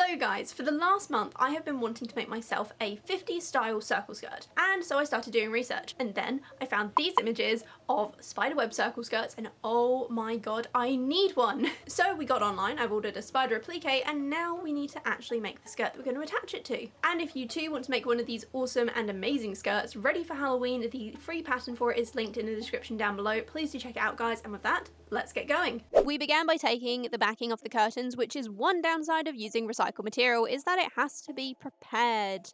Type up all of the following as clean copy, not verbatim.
So guys, for the last month I have been wanting to make myself a 50s style circle skirt, and so I started doing research, and then I found these images of spiderweb circle skirts and oh my god, I need one! So we got online, I've ordered a spider applique, and now we need to actually make the skirt that we're going to attach it to. And if you too want to make one of these awesome and amazing skirts ready for Halloween, the free pattern for it is linked in the description down below. Please do check it out guys, and with that, let's get going. We began by taking the backing off the curtains, which is one downside of using recycled material, is that it has to be prepared.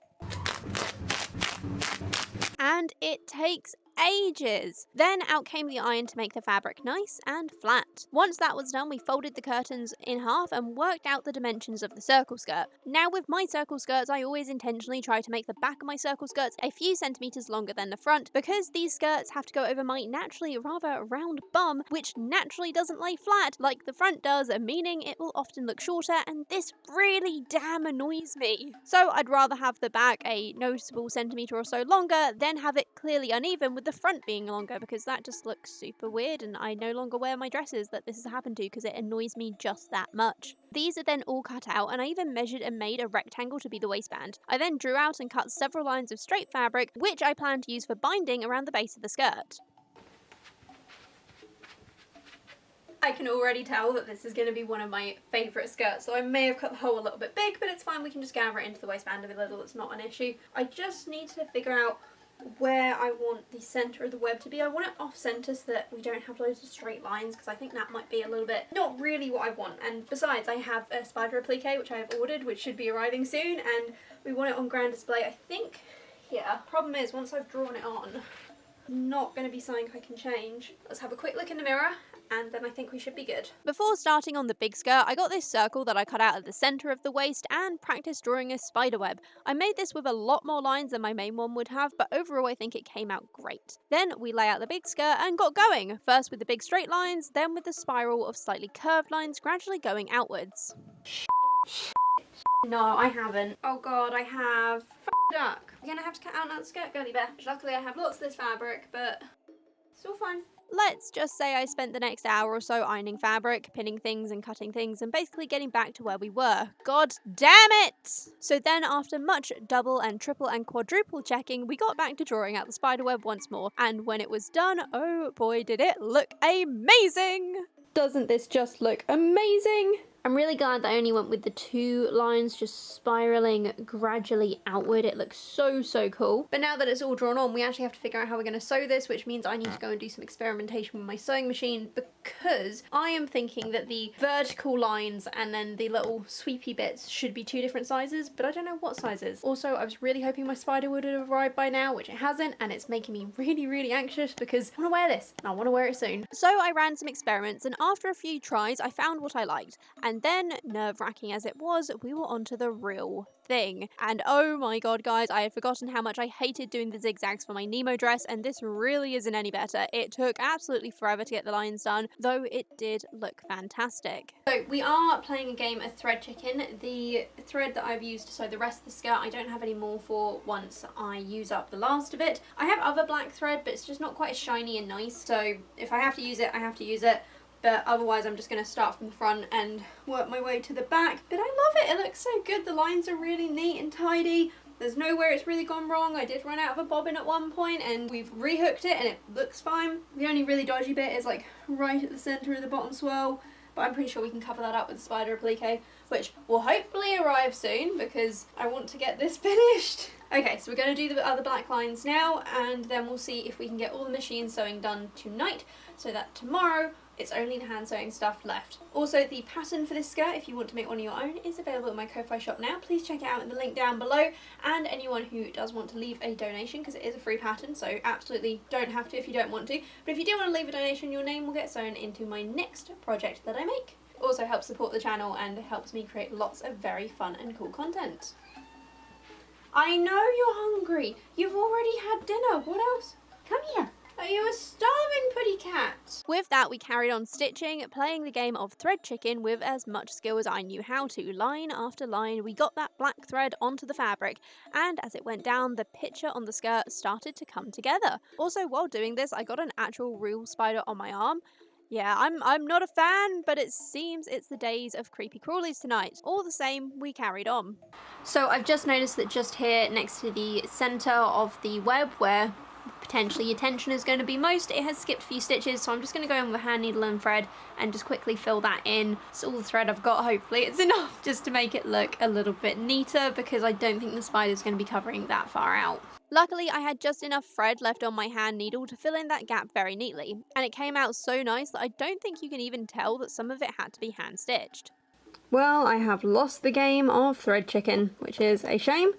And it takes ages. Then out came the iron to make the fabric nice and flat. Once that was done, we folded the curtains in half and worked out the dimensions of the circle skirt. Now with my circle skirts, I always intentionally try to make the back of my circle skirts a few centimeters longer than the front, because these skirts have to go over my naturally rather round bum, which naturally doesn't lay flat like the front does, meaning it will often look shorter, and this really damn annoys me. So I'd rather have the back a noticeable centimeter or so longer than have it clearly uneven with the front being longer, because that just looks super weird and I no longer wear my dresses that this has happened to because it annoys me just that much. These are then all cut out, and I even measured and made a rectangle to be the waistband. I then drew out and cut several lines of straight fabric, which I plan to use for binding around the base of the skirt. I can already tell that this is going to be one of my favourite skirts, so I may have cut the hole a little bit big, but it's fine, we can just gather it into the waistband a little, it's not an issue. I just need to figure out where I want the centre of the web to be. I want it off centre so that we don't have loads of straight lines, because I think that might be a little bit not really what I want. And besides, I have a spider applique which I have ordered, which should be arriving soon, and we want it on grand display, I think here. Problem is, once I've drawn it on, not going to be something I can change. Let's have a quick look in the mirror, and then I think we should be good. Before starting on the big skirt, I got this circle that I cut out at the centre of the waist and practiced drawing a spider web. I made this with a lot more lines than my main one would have, but overall I think it came out great. Then we lay out the big skirt and got going, first with the big straight lines, then with the spiral of slightly curved lines gradually going outwards. No, I haven't. Oh god, I have duck. I'm gonna have to cut out another skirt, girly bear. Luckily I have lots of this fabric, but it's all fine. Let's just say I spent the next hour or so ironing fabric, pinning things and cutting things, and basically getting back to where we were. God damn it! So then after much double and triple and quadruple checking, we got back to drawing out the spiderweb once more, and when it was done, oh boy did it look amazing! Doesn't this just look amazing? I'm really glad that I only went with the two lines just spiraling gradually outward. It looks so cool. But now that it's all drawn on, we actually have to figure out how we're going to sew this, which means I need to go and do some experimentation with my sewing machine, because I am thinking that the vertical lines and then the little sweepy bits should be two different sizes, but I don't know what sizes. Also, I was really hoping my spider would have arrived by now, which it hasn't, and it's making me really anxious because I want to wear this and I want to wear it soon. So I ran some experiments, and after a few tries I found what I liked. And then, nerve-wracking as it was, we were onto the real thing. And oh my god guys, I had forgotten how much I hated doing the zigzags for my Nemo dress, and this really isn't any better. It took absolutely forever to get the lines done, though it did look fantastic. So we are playing a game of thread chicken. The thread that I've used to sew the rest of the skirt I don't have any more for once I use up the last of it. I have other black thread, but it's just not quite as shiny and nice, so if I have to use it, I have to use it. But otherwise I'm just going to start from the front and work my way to the back. But I love it, it looks so good, the lines are really neat and tidy. There's nowhere it's really gone wrong. I did run out of a bobbin at one point and we've rehooked it and it looks fine. The only really dodgy bit is like right at the centre of the bottom swirl, but I'm pretty sure we can cover that up with the spider applique, which will hopefully arrive soon because I want to get this finished. Okay, so we're going to do the other black lines now, and then we'll see if we can get all the machine sewing done tonight, so that tomorrow it's only the hand sewing stuff left. Also, the pattern for this skirt, if you want to make one of your own, is available at my Ko-Fi shop now. Please check it out in the link down below, and anyone who does want to leave a donation, because it is a free pattern, so absolutely don't have to if you don't want to, but if you do want to leave a donation, your name will get sewn into my next project that I make. It also helps support the channel and helps me create lots of very fun and cool content. I know you're hungry. You've already had dinner. What else? Come here. Are you a starving putty cat? With that, we carried on stitching, playing the game of thread chicken with as much skill as I knew how to. Line after line, we got that black thread onto the fabric, and as it went down, the picture on the skirt started to come together. Also, while doing this, I got an actual real spider on my arm. Yeah, I'm not a fan, but it seems it's the days of creepy crawlies tonight. All the same, we carried on. So I've just noticed that just here next to the centre of the web where potentially your tension is going to be most, it has skipped a few stitches, so I'm just going to go in with a hand needle and thread and just quickly fill that in. It's all the thread I've got, hopefully it's enough just to make it look a little bit neater, because I don't think the spider's going to be covering that far out. Luckily, I had just enough thread left on my hand needle to fill in that gap very neatly, and it came out so nice that I don't think you can even tell that some of it had to be hand stitched. Well, I have lost the game of thread chicken, which is a shame,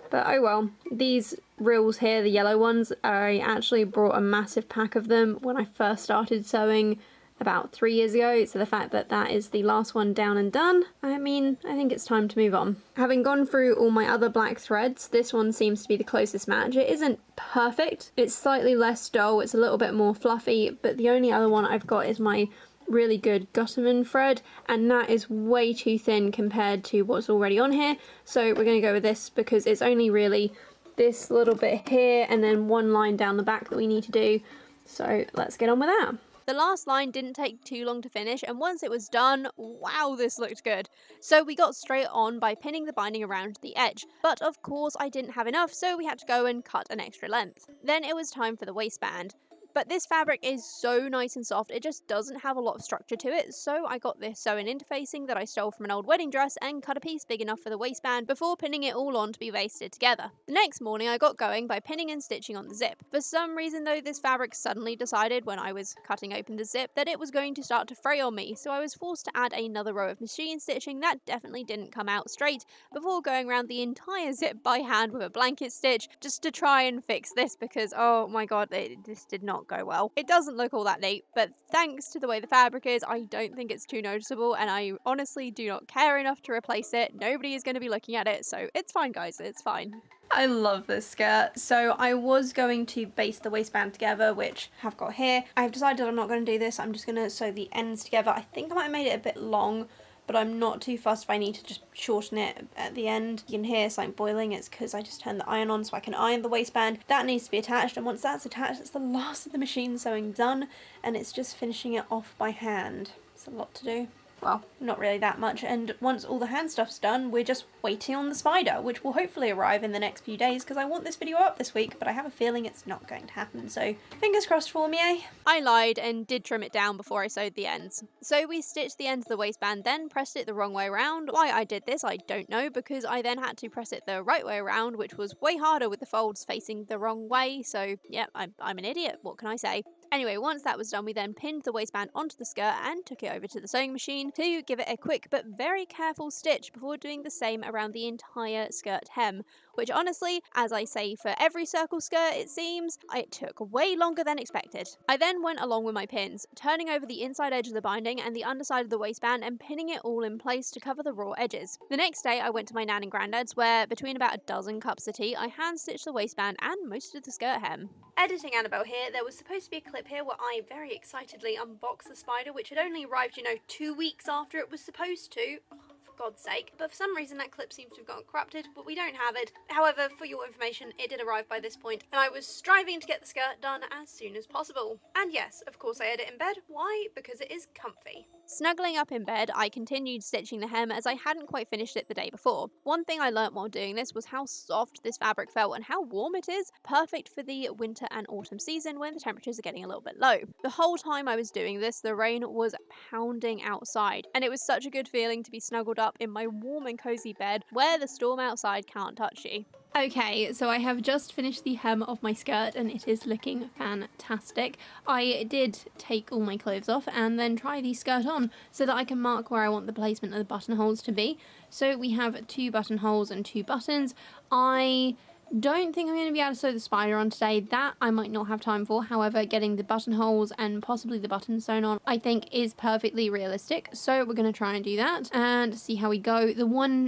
but oh well. These reels here, the yellow ones, I actually brought a massive pack of them when I first started sewing about 3 years ago, so the fact that that is the last one down and done, I mean, I think it's time to move on. Having gone through all my other black threads, this one seems to be the closest match. It isn't perfect, it's slightly less dull, it's a little bit more fluffy, but the only other one I've got is my really good Gutterman thread, and that is way too thin compared to what's already on here, so we're going to go with this because it's only really this little bit here and then one line down the back that we need to do, so let's get on with that. The last line didn't take too long to finish, and once it was done, wow, this looked good. So we got straight on by pinning the binding around the edge, but of course I didn't have enough, so we had to go and cut an extra length. Then it was time for the waistband. But this fabric is so nice and soft, it just doesn't have a lot of structure to it, so I got this sew-in interfacing that I stole from an old wedding dress and cut a piece big enough for the waistband before pinning it all on to be basted together. The next morning I got going by pinning and stitching on the zip. For some reason though, this fabric suddenly decided when I was cutting open the zip that it was going to start to fray on me, so I was forced to add another row of machine stitching that definitely didn't come out straight before going around the entire zip by hand with a blanket stitch just to try and fix this, because oh my god, this did not go well. It doesn't look all that neat, but thanks to the way the fabric is, I don't think it's too noticeable, and I honestly do not care enough to replace it. Nobody is going to be looking at it, so it's fine guys, it's fine. I love this skirt. So I was going to baste the waistband together, which I've got here. I've decided I'm not going to do this, I'm just going to sew the ends together. I think I might have made it a bit long, but I'm not too fussed if I need to just shorten it at the end. You can hear something boiling, it's because I just turned the iron on so I can iron the waistband. That needs to be attached, and once that's attached, it's the last of the machine sewing done, and it's just finishing it off by hand. It's a lot to do. Well, not really that much, and once all the hand stuff's done, we're just waiting on the spider, which will hopefully arrive in the next few days, because I want this video up this week, but I have a feeling it's not going to happen, so fingers crossed for me, eh? I lied and did trim it down before I sewed the ends. So we stitched the ends of the waistband, then pressed it the wrong way around. Why I did this, I don't know, because I then had to press it the right way around, which was way harder with the folds facing the wrong way, so yeah, I'm an idiot, what can I say? Anyway, once that was done, we then pinned the waistband onto the skirt and took it over to the sewing machine to give it a quick but very careful stitch before doing the same around the entire skirt hem, which honestly, as I say for every circle skirt it seems, it took way longer than expected. I then went along with my pins, turning over the inside edge of the binding and the underside of the waistband and pinning it all in place to cover the raw edges. The next day I went to my nan and granddad's where, between about a dozen cups of tea, I hand stitched the waistband and most of the skirt hem. Editing Annabelle here, there was supposed to be a clip here where I very excitedly unboxed the spider, which had only arrived, 2 weeks after it was supposed to. Oh, for God's sake. But for some reason that clip seems to have gotten corrupted, but we don't have it. However, for your information, it did arrive by this point, and I was striving to get the skirt done as soon as possible. And yes, of course I edit in bed. Why? Because it is comfy. Snuggling up in bed, I continued stitching the hem as I hadn't quite finished it the day before. One thing I learnt while doing this was how soft this fabric felt and how warm it is, perfect for the winter and autumn season when the temperatures are getting a little bit low. The whole time I was doing this, the rain was pounding outside, and it was such a good feeling to be snuggled up in my warm and cozy bed where the storm outside can't touch you. Okay, so I have just finished the hem of my skirt and it is looking fantastic. I did take all my clothes off and then try the skirt on so that I can mark where I want the placement of the buttonholes to be. So we have 2 buttonholes and 2 buttons. I don't think I'm going to be able to sew the spider on today. That I might not have time for. However, getting the buttonholes and possibly the buttons sewn on I think is perfectly realistic. So we're going to try and do that and see how we go.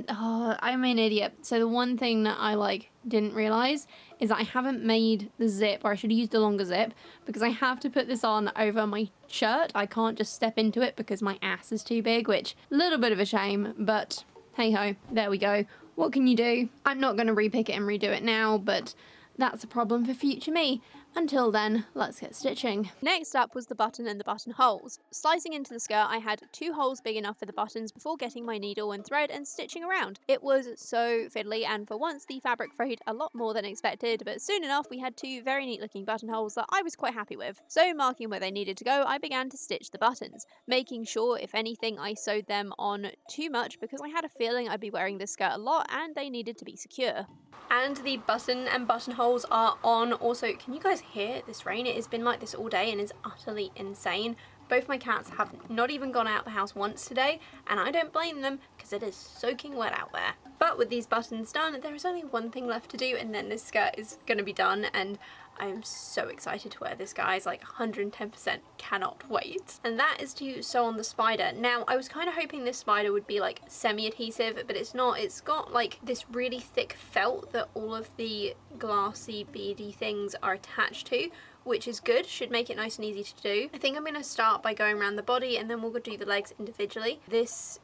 I'm an idiot. So the one thing that I didn't realise is that I haven't made the zip, or I should have used a longer zip, because I have to put this on over my shirt. I can't just step into it because my ass is too big, which a little bit of a shame, but hey ho, there we go. What can you do? I'm not going to repick it and redo it now, but that's a problem for future me. Until then, let's get stitching. Next up was the button and the buttonholes. Slicing into the skirt, I had 2 holes big enough for the buttons before getting my needle and thread and stitching around. It was so fiddly, and for once the fabric frayed a lot more than expected, but soon enough we had 2 very neat looking buttonholes that I was quite happy with. So marking where they needed to go, I began to stitch the buttons, making sure if anything I sewed them on too much because I had a feeling I'd be wearing this skirt a lot and they needed to be secure. And the button and buttonholes are on. Also, can you guys hear this rain? It has been like this all day and is utterly insane. Both my cats have not even gone out the house once today, and I don't blame them because it is soaking wet out there. But with these buttons done, there is only one thing left to do, and then this skirt is going to be done, and I am so excited to wear this, guys, like 110% cannot wait. And that is to sew on the spider. Now, I was kind of hoping this spider would be like semi-adhesive, but it's not. It's got like this really thick felt that all of the glassy beady things are attached to, which is good, should make it nice and easy to do. I think I'm going to start by going around the body and then we'll do the legs individually. This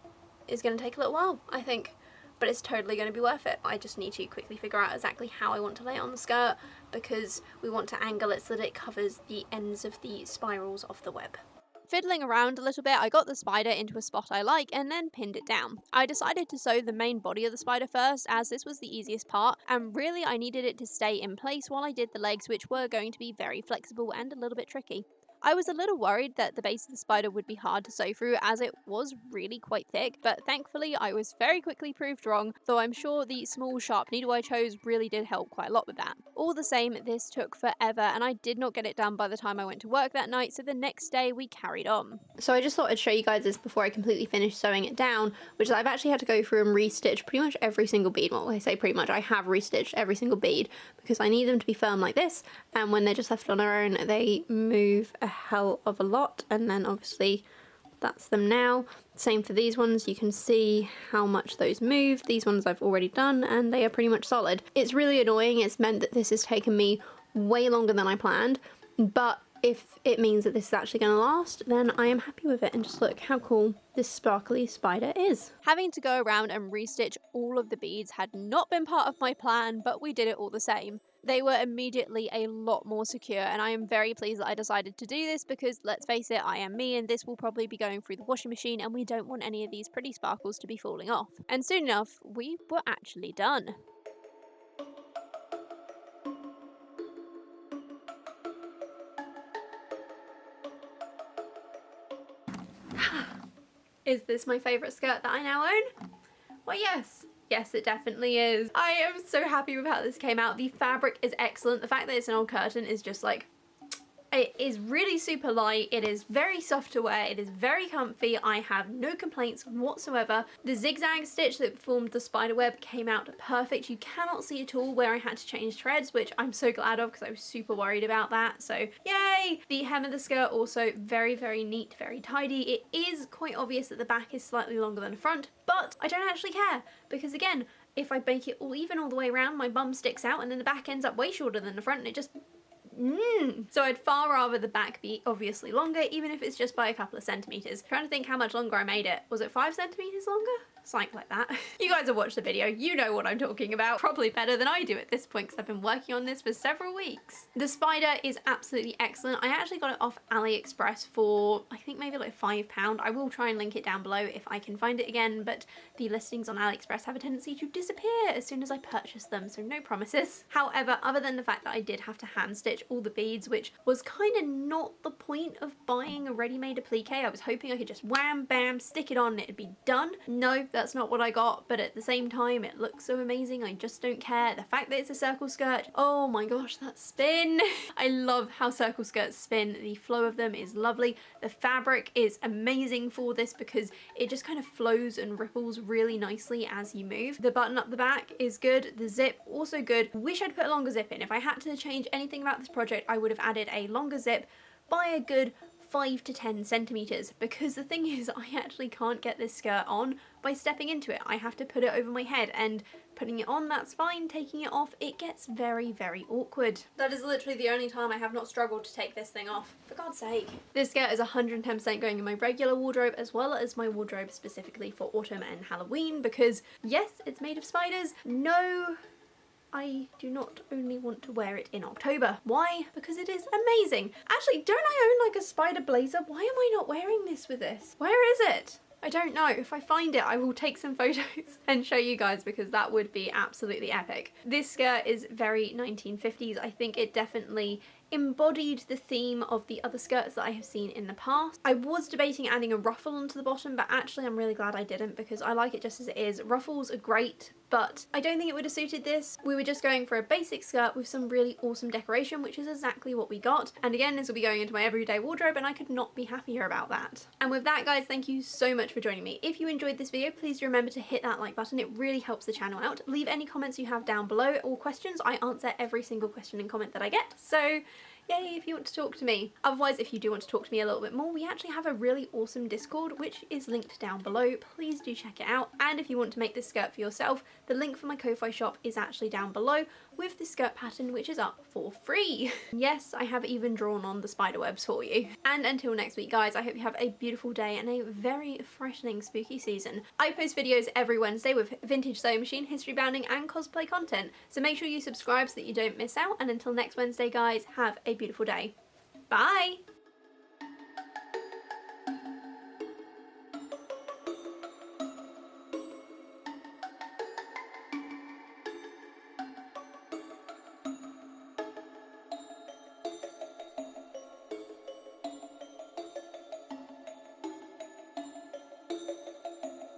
is going to take a little while, I think, but it's totally going to be worth it. I just need to quickly figure out exactly how I want to lay it on the skirt because we want to angle it so that it covers the ends of the spirals of the web. Fiddling around a little bit, I got the spider into a spot I like and then pinned it down. I decided to sew the main body of the spider first as this was the easiest part, and really I needed it to stay in place while I did the legs, which were going to be very flexible and a little bit tricky. I was a little worried that the base of the spider would be hard to sew through as it was really quite thick, but thankfully I was very quickly proved wrong, though I'm sure the small sharp needle I chose really did help quite a lot with that. All the same, this took forever and I did not get it done by the time I went to work that night, so the next day we carried on. So I just thought I'd show you guys this before I completely finished sewing it down, which is I've actually had to go through and restitch pretty much every single bead. Well, I say pretty much, I have restitched every single bead because I need them to be firm like this, and when they're just left on their own they move a hell of a lot, and then obviously that's them now. Same for these ones, you can see how much those move. These ones I've already done and they are pretty much solid. It's really annoying, it's meant that this has taken me way longer than I planned, but if it means that this is actually going to last, then I am happy with it. And just look how cool this sparkly spider is. Having to go around and restitch all of the beads had not been part of my plan, but we did it all the same. They were immediately a lot more secure, and I am very pleased that I decided to do this because, let's face it, I am me and this will probably be going through the washing machine and we don't want any of these pretty sparkles to be falling off. And soon enough, we were actually done. Is this my favourite skirt that I now own? Well, yes. Yes, it definitely is. I am so happy with how this came out. The fabric is excellent. The fact that it's an old curtain is just like, it is really super light. It is very soft to wear. It is very comfy. I have no complaints whatsoever. The zigzag stitch that formed the spider web came out perfect. You cannot see at all where I had to change threads, which I'm so glad of because I was super worried about that. So yay! The hem of the skirt also very, very neat, very tidy. It is quite obvious that the back is slightly longer than the front, but I don't actually care because again, if I make it all even all the way around, my bum sticks out and then the back ends up way shorter than the front and it just So I'd far rather the back be obviously longer, even if it's just by a couple of centimetres. Trying to think how much longer I made it. Was it 5 centimetres longer? Something like that. You guys have watched the video, you know what I'm talking about. Probably better than I do at this point because I've been working on this for several weeks. The spider is absolutely excellent. I actually got it off AliExpress for I think maybe like £5. I will try and link it down below if I can find it again, but the listings on AliExpress have a tendency to disappear as soon as I purchase them, so no promises. However, other than the fact that I did have to hand stitch all the beads, which was kind of not the point of buying a ready-made applique. I was hoping I could just wham bam stick it on and it'd be done. No, that's not what I got, but at the same time it looks so amazing, I just don't care. The fact that it's a circle skirt, oh my gosh, that spin. I love how circle skirts spin. The flow of them is lovely. The fabric is amazing for this because it just kind of flows and ripples really nicely as you move. The button up the back is good. The zip also good. Wish I'd put a longer zip in. If I had to change anything about this project, I would have added a longer zip by a good 5 to 10 centimetres, because the thing is I actually can't get this skirt on by stepping into it. I have to put it over my head, and putting it on, that's fine. Taking it off, it gets very, very awkward. That is literally the only time I have not struggled to take this thing off, for God's sake. This skirt is 110% going in my regular wardrobe as well as my wardrobe specifically for autumn and Halloween because yes, it's made of spiders. No, I do not only want to wear it in October. Why? Because it is amazing. Actually, don't I own like a spider blazer? Why am I not wearing this with this? Where is it? I don't know. If I find it, I will take some photos and show you guys because that would be absolutely epic. This skirt is very 1950s. I think it definitely embodied the theme of the other skirts that I have seen in the past. I was debating adding a ruffle onto the bottom, but actually I'm really glad I didn't because I like it just as it is. Ruffles are great, but I don't think it would have suited this. We were just going for a basic skirt with some really awesome decoration, which is exactly what we got. And again, this will be going into my everyday wardrobe and I could not be happier about that. And with that, guys, thank you so much for joining me. If you enjoyed this video, please do remember to hit that like button. It really helps the channel out. Leave any comments you have down below or questions. I answer every single question and comment that I get. So yay if you want to talk to me. Otherwise, if you do want to talk to me a little bit more, we actually have a really awesome Discord, which is linked down below. Please do check it out. And if you want to make this skirt for yourself, the link for my Ko-Fi shop is actually down below with the skirt pattern, which is up for free. Yes, I have even drawn on the spider webs for you. And until next week, guys, I hope you have a beautiful day and a very frightening spooky season. I post videos every Wednesday with vintage sewing machine, history bounding, and cosplay content. So make sure you subscribe so that you don't miss out. And until next Wednesday, guys, have a beautiful day. Bye!